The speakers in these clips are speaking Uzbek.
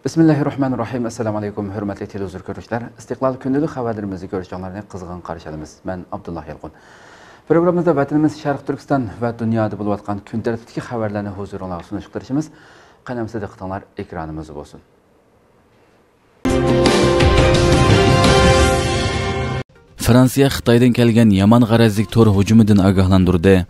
Bismillahirrahmanirrahim. Assalamu alaykum, hürmetli televizyon görüşler. İstiklal günlük haberlerimizi görüşenlerine kızgın karşıladığımız. Ben Abdullah Yalqun. Programımızda vatanımız Şarkı Türkistan ve dünyada bulunatkan gün tarafındaki haberlerini huzuruna sunuşturuşumuz. Kanalımızda diqqatinglar ekranımız olsun. Fransiya Xitoydan kelgan yomon g'arazlik tor hujumidan ogohlantirdi.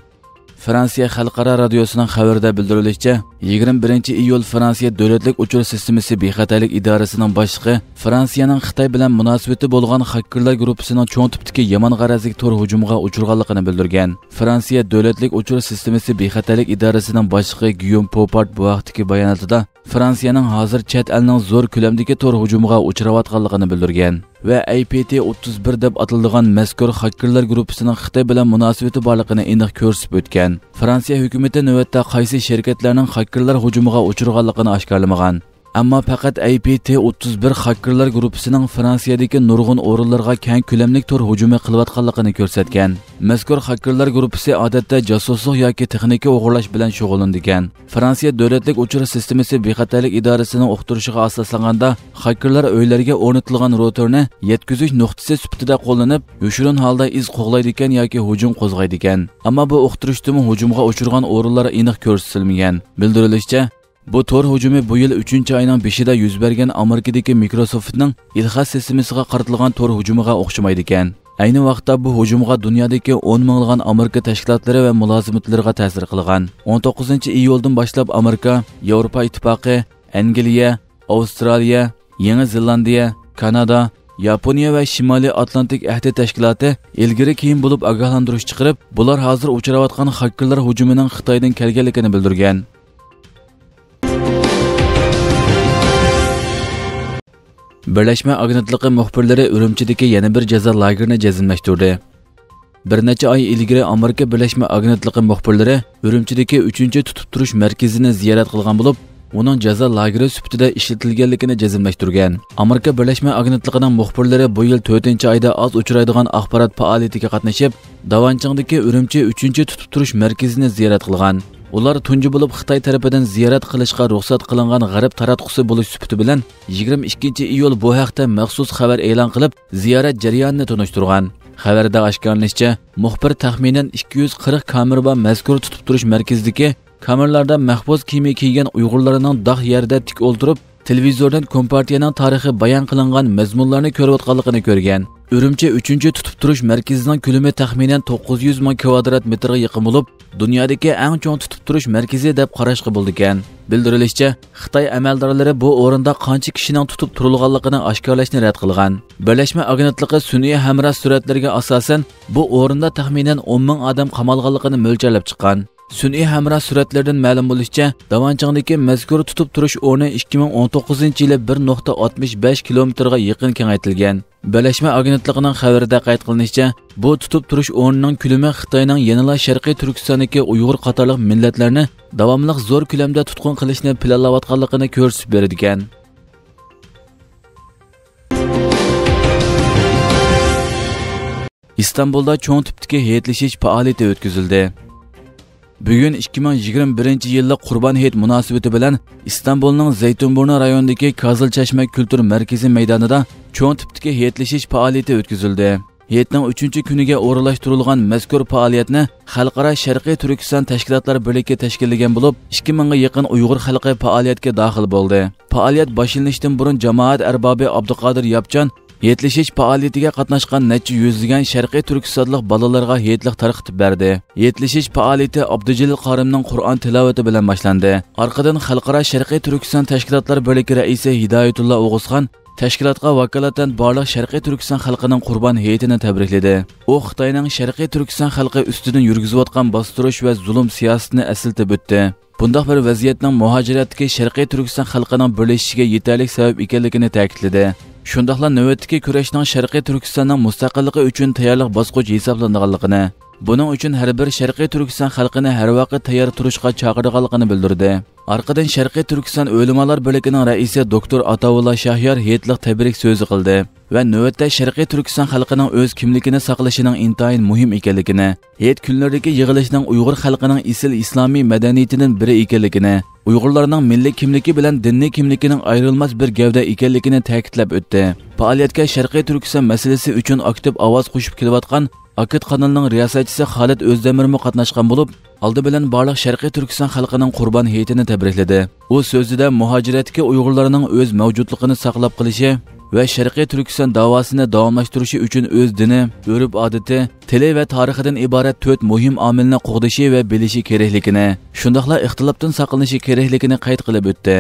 Fransiya Xalqaro radiosuning xabarida bildirilishicha, 21 iyul Fransiya davlatlik uchur sistemasi bexatarlik idorasining boshlig'i Fransiyaning Xitoy bilan munosabati bo'lgan xakerlar guruhining cho'ng tipdagi yomon g'arazlik tor hujumiga uchirganligini bildirgan. Fransiya davlatlik uchur sistemasi bexatarlik idorasining boshlig'i Guillaume Popard bu vaqtdagi bayonotida Fransiyaning hozir chet elning zo'r ko'lamdagi tor hujumiga uchrayotganligini bildirgan va APT-31 deb ataladigan mazkur xakerlar guruhining Xitoy bilan munosabati borligini aniq ko'rsatib o'tgan. Fransiya hukumati navbatda qaysi shirkatlarning xakerlar hujumiga uchirganligini oshkorlamagan. Ammo faqat APT-31 xakerlar guruhining Fransiyadagi nurg'un o'rinlarga keng ko'lamli tor hujumi qilayotganligini ko'rsatgan. Mazkur xakerlar guruhi odatda josuslik yoki texnika o'g'irlash bilan shug'ullanadigan. Fransiya davlatlik uchur sistemasi bexatarlik idorasining uqtirishiga asoslanganda, xakerlar uylarga o'rnatilgan routerni yetkazish nuqtasi sifatida qo'llanib, yoshirin holda iz qo'g'laydigan yoki hujum qo'zg'aydigan. Ammo bu uqtirishdimi hujumga uchirgan o'rinlar aniq ko'rsatilmagan. Bildirilishicha, bu tor hujumi bu yil 3-oyning 5-ida yuz bergan Amerikadagi Microsoftning ilxas sistemasiga qaratilgan tor hujumiga o'xshamaydi ekan. Ayni vaqtda bu hujumga dunyodagi 10 minglagan Amerika tashkilotlari va mulozimatlariga ta'sir qilgan. 19-iyuldan boshlab Amerika, Yevropa Ittifoqi, Angliya, Avstraliya, Yangi Zelandiya, Kanada, Yaponiya va Shimoliy Atlantik ahdi tashkiloti ilgari keyin bo'lib ogohlantirish chiqarib, bular hozir uchrayotgan xakerlar hujumining Xitoydan kelganligini bildirgan. Birleşme Agentliği muxbirlari Urumchidagi yana bir jazo lagerini jazmlashtirdi. Bir necha oy ilgari Amerika Birleşme Agentliği muxbirlari Urumchidagi 3-tutib turish markazini ziyorat qilgan bo'lib, uning jazo lageri sifatida ishlatilganligini jazmlashtirgan. Amerika Birleşme Agentliğining muxbirlari bu yil 4-oyda az uchraydigan axborot faoliyatiga qatnashib, Davanchingdagi Urumchi 3-tutib turish markazini ziyorat qilgan. Ular tunji bo'lib Xitoy tarafidan ziyorat qilishga ruxsat qilingan g'arb taratqusi bo'lish sifati bilan 22-iyul bu haqda maxsus xabar e'lon qilib, ziyorat jarayonini tunishtirgan. Xabarda oshkorlanishicha, muxbir taxminan 240 kamera bor mazkur tutib turish markazidagi kameralarda mahbus kiyimi kiygan Uyg'urlarning dog' yerda tik o'ltirib, televizordan Kompartiyaning tarixi bayon qilingan mazmunlarni ko'rayotganligini ko'rgan. Urumchi 3-tutib turish markazining ko'lami taxminan 900 ming kvadrat metrga yaqin bo'lib, dunyodagi eng chong tutib turish markazi deb qarashga bo'ldi ekan. Bildirilishicha, Xitoy amaldorlari bu o'rinda qancha kishining tutib turilganligini oshkorlashni rad qilgan. Birlashma Agentligi sun'iy hamroh suratlarga asosan bu o'rinda taxminan 10 ming odam qamalganligini mo'ljarlab chiqqan. Sun'iy hamroh suratlardan ma'lum bo'lishicha, Davanchingdagi mazkur tutib turish o'rni 2019-yili 1.65 kilometrga yaqin kengaytirilgan. Birleşme Agentliğining xabarida qayd qilinishicha, bu tutib turish o'rnining ko'lami Xitoyning yanada Sharqiy Turkistondagi Uyg'ur qatorliq millatlarni davomli zo'r ko'lamda tutqun qilishni planlayotganligini ko'rsatib beradigan. İstanbulda cho'ng tipdagi hayitlashish faoliyati o'tkazildi. Bugun 2021-yilda Qurbon hayit munosabati bilan İstanbulning Zaytunburnu rayonidagi Qizilchashma kultur markazi maydonida cho'ng tipdagi hayitlashish faoliyati o'tkazildi. Hayitning 3-kuniga o'rinlashtirilgan mazkur faoliyatni Xalqaro Sharqiy Turkiston tashkilotlari birligi tashkillagan bo'lib, 2000 ga yaqin Uyg'ur xalqi faoliyatga daxil bo'ldi. Faoliyat boshlanishidan burun jamoat arbobi Abduqodir Yapjon hayitlashish faoliyatiga qatnashgan necha yuzlagan Sharqiy Turkistonlik bolalarga hayitlik tarqatib berdi. Hayitlashish faoliyati Abdujalil Qorimning Qur'on tilovati bilan boshlandi. Orqadan Xalqaro Sharqiy Turkiston tashkilotlari birligi raisi Hidoyatullo O'g'uzxon tashkilotga vakolatan barliq Sharqiy Turkiston xalqining Qurbon hayitini tabriklaydi. U Xitoyning Sharqiy Turkiston xalqi ustidan yurgizayotgan bostirish va zulm siyosatini eslatib o'tdi. Bundaq bir vaziyatning muhojiratdagi Sharqiy Turkiston xalqining birlashishiga yetarlik sabab ekanligini ta'kidladi. Shundaqla navbatdagi kurashning Sharqiy Turkistonning mustaqilligi uchun tayyorlik bosqich hisoblanganligini, buning uchun har bir Sharqiy Turkiston xalqini har vaqt tayyor turishga chaqirganligini bildirdi. Arqadan Sharqiy Turkiston o'limalar birligining raisi doktor Atavulla Shahyor hayitlik tabrik so'zi qildi va navbatda Sharqiy Turkiston xalqining o'z kimligini saqlashining intayin muhim ekanligini, hayit kunlaridagi yig'ilishning Uyg'ur xalqining isil islomiy madaniyatining biri ekanligini, Uyg'urlarning milliy kimligi bilan dinniy kimligining ayrilmas bir gavda ekanligini ta'kidlab o'tdi. Faoliyatga Sharqiy Turkiston masalasi uchun aktiv ovoz qo'shib kelayotgan Akit kanalining riyosatchisi Xolid O'zdemirmi qatnashgan bo'lib, oldi bilan barliq Sharqiy Turkiston xalqining Qurban hayitini tabrikladi. U so'zida muhojiratga Uyg'urlarning o'z mavjudligini saqlab qolishi va Sharqiy Turkiston davosini davomlashtirishi uchun o'z dini, urf-odati, tili va tarixidan iborat 4 muhim omilni qo'g'dishi va bilishi kerakligini, shundaqla ixtilofdan saqlanishi kerakligini qayd qilib o'tdi.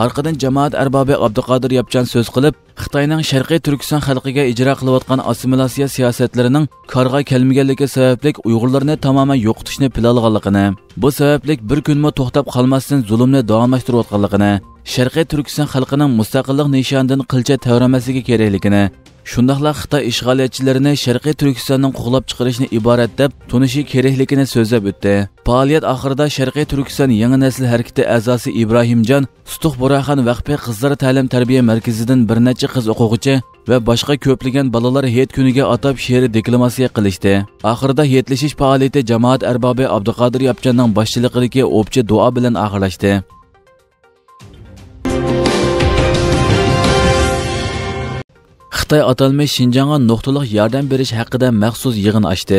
Arqadan jamoat arbobi Abduqodir Yapchan so'z qilib, Xitoyning Sharqiy Turkiston xalqiga ijro qilayotgan assimilyatsiya siyosatlarining korga kelmaganligi sababli Uyg'urlarni tamoman yo'qotishni planlaganligini, bu sababli bir kunmi to'xtab qolmasdan zulmni davomlashtirayotganligini, Sharqiy Turkiston xalqining mustaqillik nishonidan qilcha tavramasligi kerakligini, shundaqla Xitoy ishg'oliyatchilarini Sharqiy Turkistonning qo'g'lab chiqarishni iborat deb tunishi kerakligini so'zlab o'tdi. Faoliyat oxirida Sharqiy Turkiston yangi nasl harakati a'zosi Ibrohimjon Sutuq Buraxon Vaqfi qizlar ta'lim-tarbiya markazidan bir necha qiz o'quvchi va boshqa ko'plagan bolalar hayit kuniga atab she'ri deklamasiya qilishdi. Oxirida hayitlashish faoliyati jamoat arbobi Abduqodir Yapchanning boshchiligidagi o'pchi duo bilan oxirlashdi. Xitoy atalmış Şinjan'a nuqtaliq yordam berish haqida maxsus yig'in ochdi.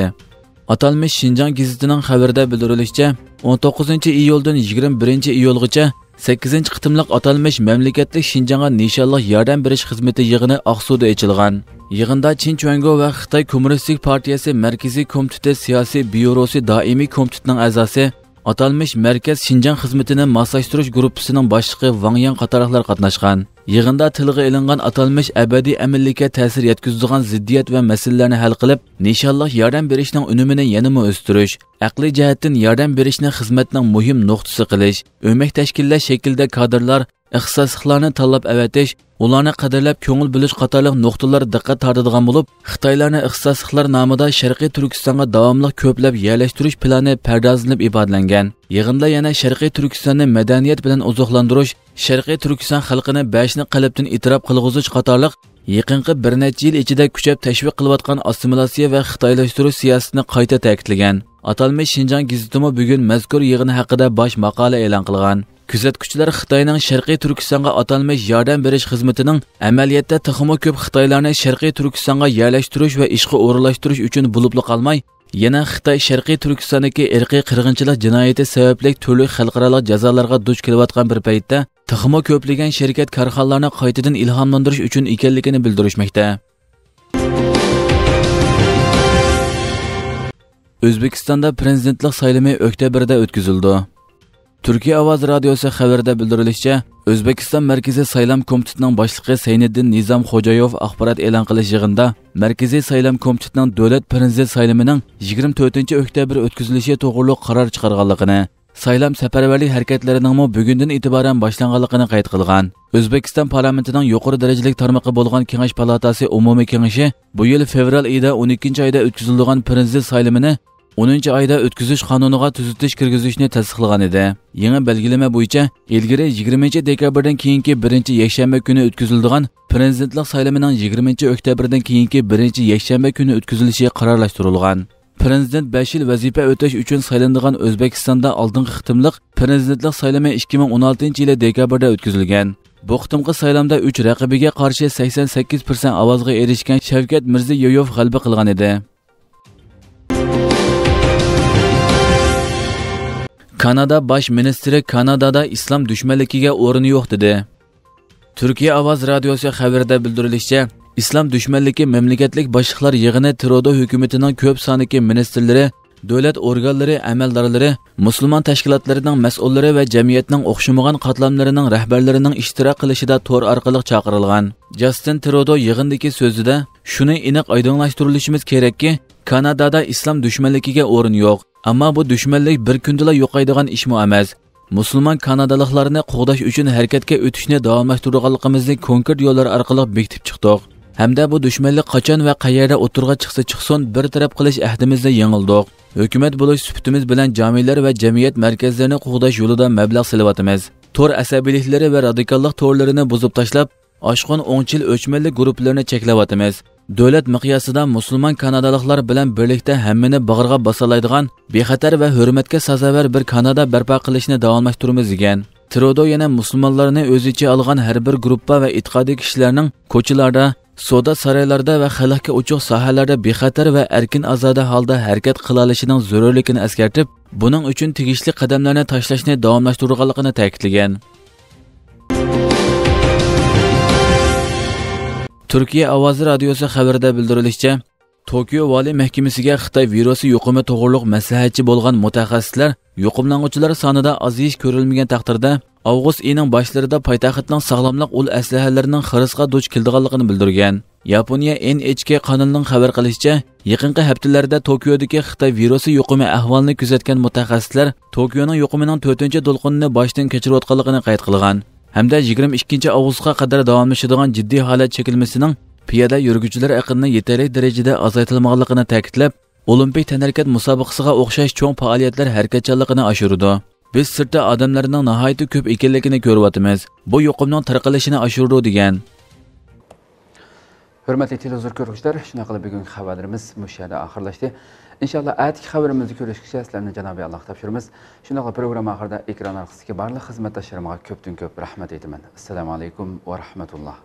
Atalmış Şinjan gazetining xabarida bildirilishicha, 19-iyuldan 21-iyulgacha 8-qitimliq atalmış mamlakatlik Şinjan'a nishonliq yordam berish xizmati yig'ini Aqsuda ochilgan. Yig'inda Chinchuango va Xitoy Kommunistik partiyasi Markaziy komiteti siyosiy byurosi doimiy komitetining a'zosi, atalmış markaz Şinjan xizmatini moslashtirish guruhining boshlig'i Wang Yang qatorliqlar qatnashgan. Yig'inda tilga ilingan atalmış abadiy amillikka ta'sir yetkazadigan ziddiyat va masalalarni hal qilib, nishonliq yordam berishning unumini yanada o'stirish, aqliy jihatdan yordam berishni xizmatning muhim nuqtasi qilish, o'mak tashkillash shaklida kadrlar, ixtisosliklarni tanlab avatish, ularni qadrlab ko'ngil bilish qatorliq nuqtalar diqqat tortadigan bo'lib, Xitoylarni ixtisosliklar nomida Sharqiy Turkistonga davomli ko'plab yerlashtirish plani pardozlanib ifodalangan. Yig'inda yana Sharqiy Turkistonni madaniyat bilan oziqlantirish, Sharqiy Turkiston xalqini 5 qalbdan e'tirof qilg'izish qatorliq yaqinqi bir necha yil ichida kuchab tashviq qilayotgan assimilyatsiya va xitoylashtirish siyosatini qayta ta'kidlagan. Atalmış Şinjan gazetimi bugun mazkur yig'in haqida bosh maqola e'lon qilgan. Kuzatuvchilar Xitoyning Sharqiy Turkistonga atalmış yordam berish xizmatining amaliyotda texmo ko'p Xitoylarni Sharqiy Turkistonga yerlashtirish va ishga o'rinlashtirish uchun bo'libli qolmay, yana Xitoy Sharqiy Turkistondagi irqiy qirg'inchilik jinoyati sababli turli xalqaro jazolarga duch kelayotgan bir paytda texmo ko'plagan shirkat korxonalarni qaytadan ilhomlantirish uchun ekanligini bildirishmoqda. O'zbekistonda prezidentlik saylami oktabrda o'tkazildi. Turkiya Ovoz radiosi xabarida bildirilishicha, O'zbekiston Markaziy saylam komitetining boshlig'i Sayniddin Nizam Xo'jayev axborot e'lon qilish yig'inida Markaziy saylam komitetining davlat prezident saylamining 24-oktyabr o'tkazilishi to'g'riliq qaror chiqarganligini, saylam safarbarlik harakatlarining bugundan e'tiboran boshlanganligini qayd qilgan. O'zbekiston parlamentining yuqori darajali tarmoqi bo'lgan Kengash palatasi umumiy kengashi bu yil fevral oyida 12-oyda o'tkazilgan prezident saylamini 10-oyda o'tkazish qonuniga tuzatish kirgizishni tasdiqlagan edi. Yangi belgilama bo'yicha ilgari 20-dekabrdan keyingi 1-yakshanba kuni o'tkaziladigan prezidentlik saylamining 20-oktyabrdan keyingi 1-yakshanba kuni o'tkazilishi qarorlashtirilgan. Prezident 5 yil vazifa o'tash uchun saylanadigan O'zbekistonda oldingi qitimliq prezidentlik saylami 2016-yil dekabrda o'tkazilgan. Bu qitimqi saylamda 3 raqibiga qarshi 88% ovozga erishgan Shavkat Mirziyoyev g'alaba qilgan edi. Kanada bosh ministri Kanadada islom dushmanligiga o'rin yo'q dedi. Turkiya Ovoz radiosi xabarida bildirilishicha, islom dushmanligi mamlakatlik boshliqlar yig'ini Trudeau hukumatining ko'p sonli ministrlari, davlat organlari, amaldorlari, musulmon tashkilotlarining mas'ullari va jamiyatning o'xshamagan qatlamlarining rahbarlarining ishtirok qilishida to'r orqali chaqirilgan. Justin Trudeau yig'indagi so'zida shuni aniq oydinlashtirishimiz kerakki, Kanadada islom dushmanligiga o'rin yo'q. Ammo bu dushmanlik bir kundala yo'qaydigan ish emas. Musulmon kanadaliklarni qo'g'dash uchun harakatga o'tishni davomlashtirganligimizni konkret yo'llar orqali bekitib chiqdik. Hamda bu dushmanlik qachon va qayerda o'tirg'a chiqsin bir taraf qilish ahdimizni yengildik. Hukumat bo'lish sifatimiz bilan jamilar va jamiyat markazlarini qo'g'dash yo'lida mablag' silyapmiz. To'r asabiylliklari va radikallik to'rlarini buzib tashlab, oshqon o'ngchil o'chmanlik guruhlarini cheklayapmiz. Davlat miqyosida musulmon kanadaliklar bilan birlikda hammani bag'riga bosalaydigan, bexatar va hurmatga sazovor bir Kanada barpo qilishni davomlashtiramiz degan. Trudeau yana musulmonlarni o'z ichiga olgan har bir gruppa va e'tiqodiy kishilarning ko'chalarda, savdo saroylarida va xalqqa ochiq sohalarda bexatar va erkin ozoda holda harakat qila olishining zarurligini eskartib, buning uchun tegishli qadamlarni tashlashni davomlashtirganligini ta'kidlagan. Turkiya ovozi radiosi xabarida bildirilishicha, Tokio vali mahkamasiga Xitoy virusi yuqumi to'g'riliq maslahatchi bo'lgan mutaxassislar yuqumlanuvchilar sonida ozish ko'rilmagan taqdirda avgust oyining boshlarida poytaxtning sog'lomlik ul aslahalarining xirisga duch kelganligini bildirgan. Yaponiya NHK kanalining xabar qilishicha, yaqinqi haftalarda Tokiodagi Xitoy virusi yuqumi ahvolini kuzatgan mutaxassislar Tokioning yuqumining 4-to'lqinini boshdan kechirayotganligini qayd qilgan. Hamda 22 avgustga qadar davomlashadigan jiddiy holat chekilmasining piyoda yurguvchilar aqini yetarli darajada azaytilmaganligini ta'kidlab, Olimpik tanharkat musobaqasiga o'xshash cho'ng faoliyatlar harakatchanligini oshirdi. Biz sirtda odamlarning nihoyatda ko'p ekanligini ko'ryapmiz. Bu yuqumning tarqalishini oshirdi degan. Hurmatli televizor ko'ruvchilar, shunday qilib bugungi xabarimiz mush yerda oxirlashdi. Inshaalloh atki xabarimizni ko'rishgacha sizlarni Janobi Alloh topshiramiz. Shunday qilib program oxirida ekran orqasidagi barcha xizmatdoshlarimga ko'pdan ko'p rahmat aytaman. Assalomu alaykum va rahmatulloh.